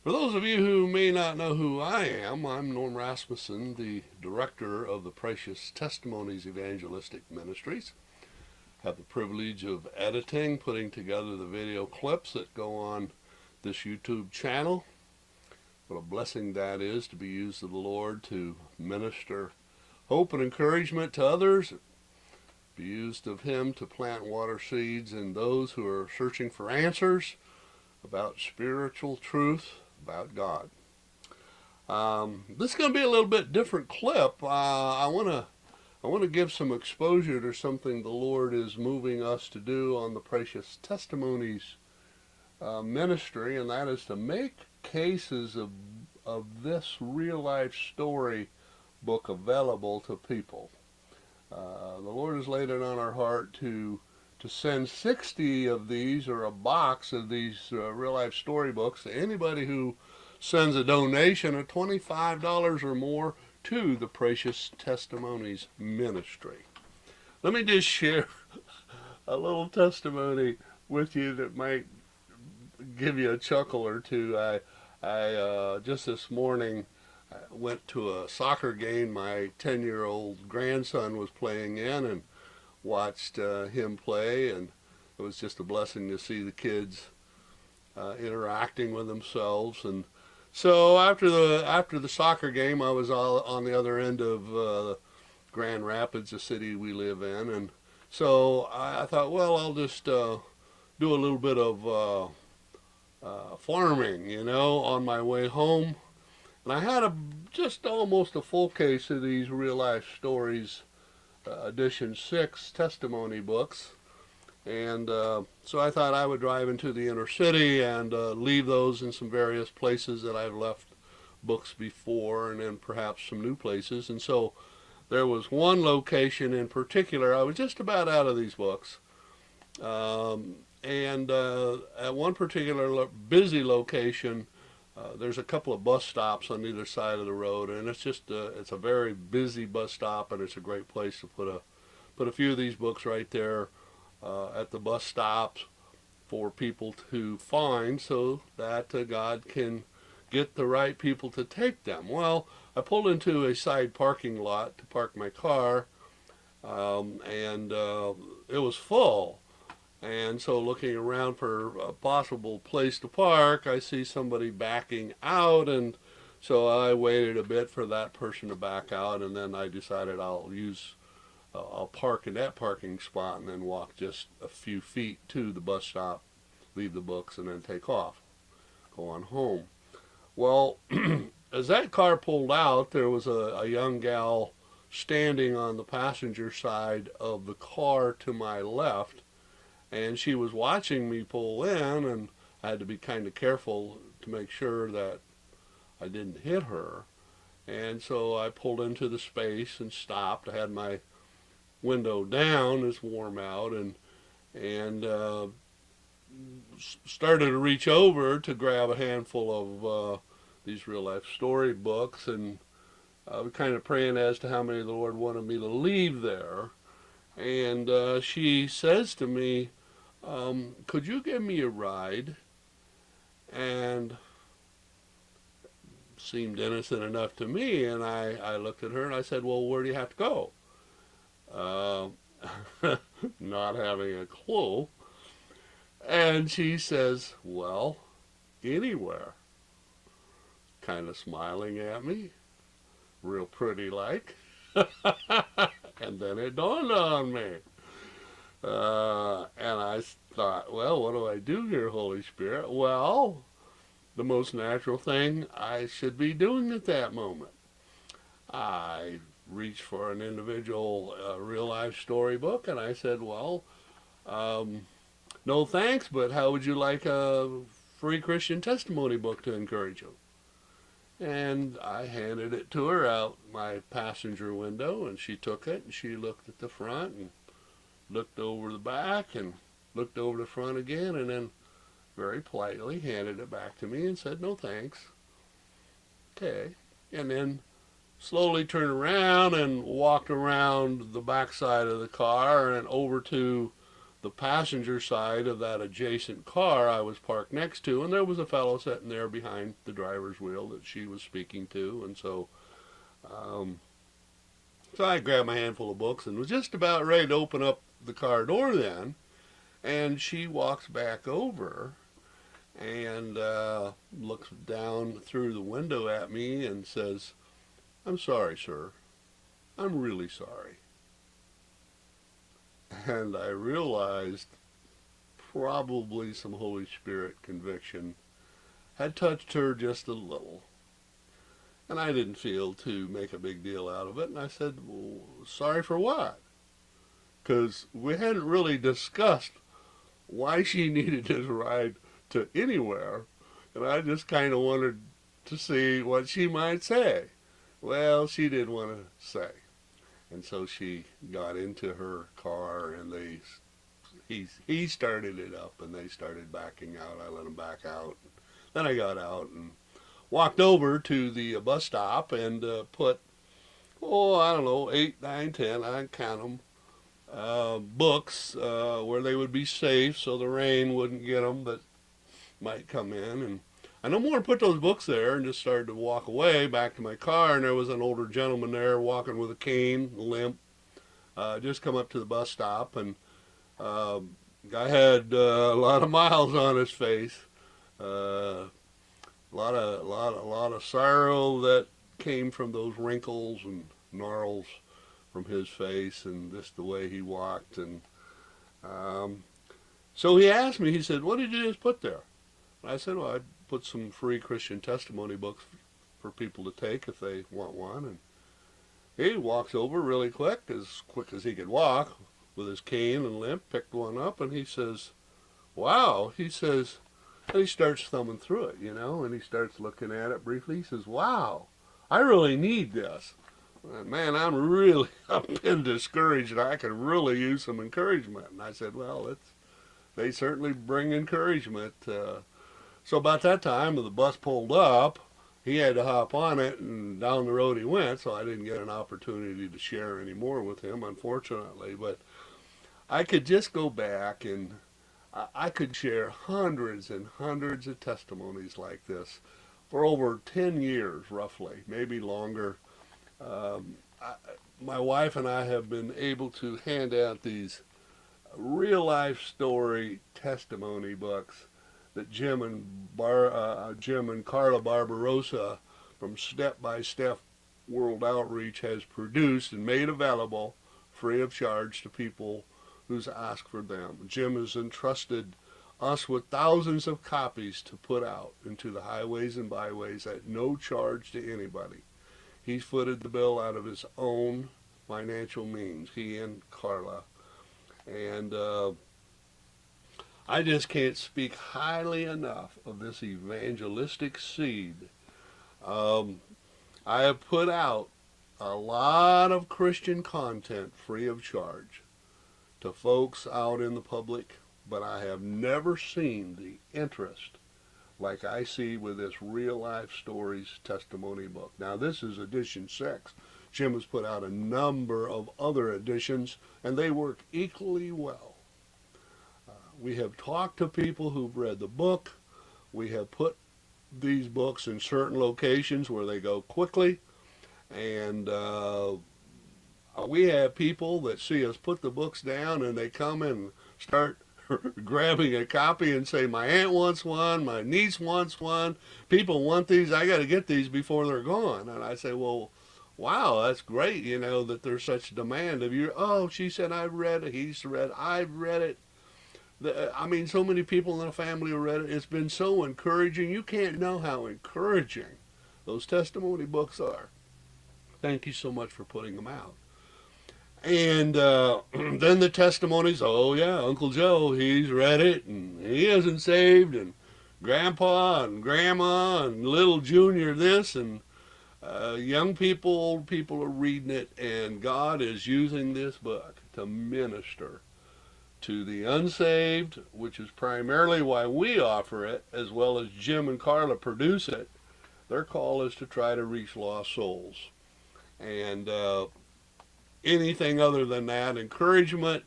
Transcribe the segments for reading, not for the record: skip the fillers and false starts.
For those of you who may not know who I am, I'm Norm Rasmussen, the director of the Precious Testimonies Evangelistic Ministries. I have the privilege of editing, putting together the video clips that go on this YouTube channel. What a blessing that is to be used of the Lord to minister hope and encouragement to others, be used of Him to plant water seeds in those who are searching for answers about spiritual truth about God. This is going to be a little bit different clip. I want to give some exposure to something the Lord is moving us to do on the Precious Testimonies ministry, and that is to make cases of this real life story book available to people. The Lord has laid it on our heart to send 60 of these, or a box of these real life storybooks, to anybody who sends a donation of $25 or more to the Precious Testimonies Ministry. Let me just share a little testimony with you that might give you a chuckle or two. I just this morning went to a soccer game my 10-year-old grandson was playing in, and watched him play, and it was just a blessing to see the kids interacting with themselves. And so after the soccer game, I was all on the other end of Grand Rapids, the city we live in, and so I thought, well, I'll just do a little bit of farming, on my way home. And I had just almost a full case of these real life stories, edition 6 testimony books, and so I thought I would drive into the inner city and leave those in some various places that I've left books before, and then perhaps some new places. And so there was one location in particular. I was just about out of these books, and at one particular busy location, there's a couple of bus stops on either side of the road, and it's just it's a very busy bus stop, and it's a great place to put a few of these books right there at the bus stops for people to find, so that God can get the right people to take them. Well, I pulled into a side parking lot to park my car, and it was full. And so looking around for a possible place to park, I see somebody backing out, and so I waited a bit for that person to back out, and then I decided I'll park in that parking spot and then walk just a few feet to the bus stop, leave the books, and then take off, go on home. Well, as that car pulled out, there was a young gal standing on the passenger side of the car to my left, and she was watching me pull in, and I had to be kind of careful to make sure that I didn't hit her. And so I pulled into the space and stopped. I had my window down, it's warm out, and started to reach over to grab a handful of these real life story books, and I was kind of praying as to how many the Lord wanted me to leave there. And she says to me, could you give me a ride? And seemed innocent enough to me, and I looked at her and I said, well, where do you have to go? Not having a clue. And she says, well, anywhere. Kind of smiling at me, real pretty like. And then it dawned on me. And I thought, well, what do I do here, Holy Spirit? Well, the most natural thing I should be doing at that moment. I reached for an individual real life storybook, and I said, well, no thanks, but how would you like a free Christian testimony book to encourage you? And I handed it to her out my passenger window, and she took it, and she looked at the front, and looked over the back, and looked over the front again, and then very politely handed it back to me and said, no thanks. Okay. And then slowly turned around and walked around the back side of the car and over to the passenger side of that adjacent car I was parked next to, and there was a fellow sitting there behind the driver's wheel that she was speaking to, and um, so I grabbed my handful of books and was just about ready to open up the car door then, and she walks back over and looks down through the window at me and says, "I'm sorry, sir. I'm really sorry." And I realized probably some Holy Spirit conviction had touched her just a little. And I didn't feel to make a big deal out of it. And I said, "Well, sorry for what?" Because we hadn't really discussed why she needed this ride to anywhere. And I just kind of wanted to see what she might say. Well, she didn't want to say. And so she got into her car, and he started it up, and they started backing out. I let them back out. Then I got out and walked over to the bus stop and put, I don't know, 8, 9, 10, I can count them, books where they would be safe so the rain wouldn't get them that might come in. And I no more put those books there and just started to walk away back to my car, and there was an older gentleman there walking with a cane, a limp, just come up to the bus stop, and guy had a lot of miles on his face, a lot of sorrow that came from those wrinkles and gnarls from his face, and just the way he walked. And so he asked me, he said, "What did you just put there?" And I said, "Well, I put some free Christian testimony books for people to take if they want one." And he walks over really quick as he could walk, with his cane and limp, picked one up, and he says, "Wow," he says, and he starts thumbing through it, and he starts looking at it briefly. He says, "Wow, I really need this. Man, I've been discouraged, and I could really use some encouragement." And I said, "Well, they certainly bring encouragement." So about that time, the bus pulled up. He had to hop on it, and down the road he went, so I didn't get an opportunity to share any more with him, unfortunately. But I could just go back, and I could share hundreds and hundreds of testimonies like this for over 10 years, roughly, maybe longer. My wife and I have been able to hand out these real-life story testimony books that Jim and Carla Barbarossa from Step by Step World Outreach has produced and made available free of charge to people who's asked for them. Jim has entrusted us with thousands of copies to put out into the highways and byways at no charge to anybody. He's footed the bill out of his own financial means, he and Carla. And I just can't speak highly enough of this evangelistic seed. I have put out a lot of Christian content free of charge to folks out in the public, but I have never seen the interest like I see with this Real Life Stories testimony book. Now, this is edition 6. Jim has put out a number of other editions, and they work equally well. We have talked to people who've read the book. We have put these books in certain locations where they go quickly, and we have people that see us put the books down, and they come and start grabbing a copy and say, "My aunt wants one, my niece wants one, people want these, I got to get these before they're gone." And I say, "Well, wow, that's great, that there's such demand of you." "Oh," she said, "I've read it, he's read it, I've read it." So many people in the family have read it. It's been so encouraging. You can't know how encouraging those testimony books are. Thank you so much for putting them out. And then the testimonies, "Oh yeah, Uncle Joe, he's read it, and he isn't saved, and Grandpa and Grandma and little Junior this," and young people, old people are reading it, and God is using this book to minister to the unsaved, which is primarily why we offer it, as well as Jim and Carla produce it. Their call is to try to reach lost souls. And anything other than that, encouragement,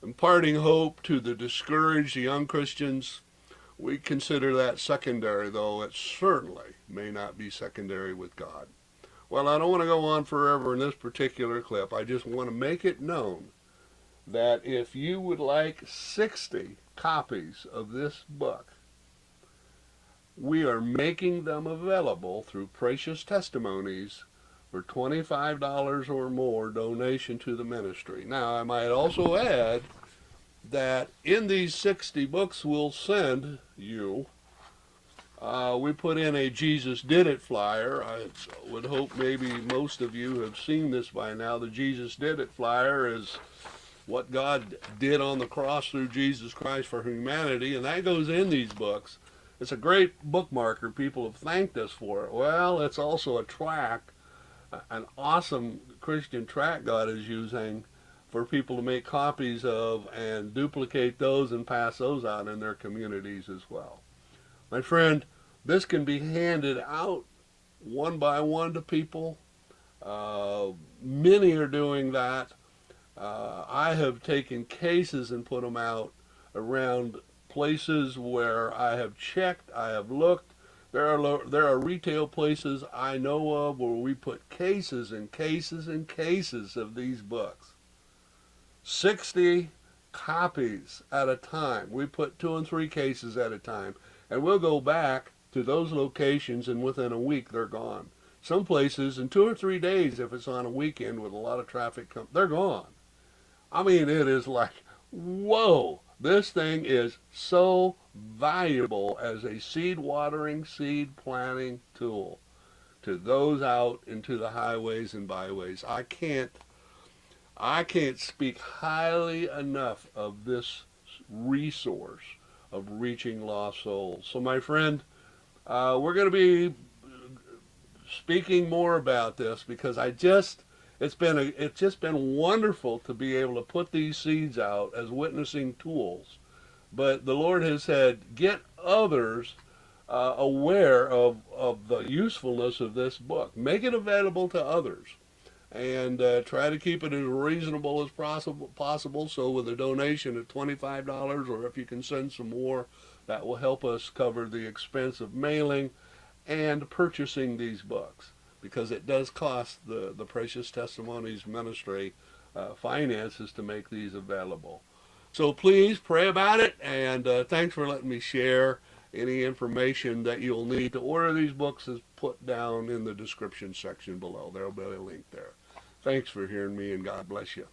Imparting hope to the discouraged young Christians, we consider that secondary, though it certainly may not be secondary with God. Well, I don't want to go on forever in this particular clip. I just want to make it known that if you would like 60 copies of this book, we are making them available through Precious Testimonies for $25 or more donation to the ministry. Now, I might also add that in these 60 books we'll send you, we put in a Jesus Did It flyer. I would hope maybe most of you have seen this by now. The Jesus Did It flyer is what God did on the cross through Jesus Christ for humanity, and that goes in these books. It's a great bookmarker. People have thanked us for it. Well, it's also a tract, an awesome Christian tract God is using for people to make copies of and duplicate those and pass those out in their communities as well. My friend, this can be handed out one by one to people. Many are doing that. I have taken cases and put them out around places where I have checked, I have looked. There are retail places I know of where we put cases and cases and cases of these books. 60 copies at a time. We put 2 and 3 cases at a time. And we'll go back to those locations, and within a week they're gone. Some places in 2 or 3 days, if it's on a weekend with a lot of traffic, they're gone. I mean, it is like, whoa, this thing is so valuable as a seed watering, seed planting tool to those out into the highways and byways. I can't speak highly enough of this resource of reaching lost souls. So my friend, we're going to be speaking more about this because it's just been wonderful to be able to put these seeds out as witnessing tools. But the Lord has said, get others aware of the usefulness of this book. Make it available to others. And try to keep it as reasonable as possible. So with a donation of $25, or if you can send some more, that will help us cover the expense of mailing and purchasing these books, because it does cost the Precious Testimonies Ministry finances to make these available. So please pray about it, and thanks for letting me share. Any information that you'll need to order these books is put down in the description section below. There will be a link there. Thanks for hearing me, and God bless you.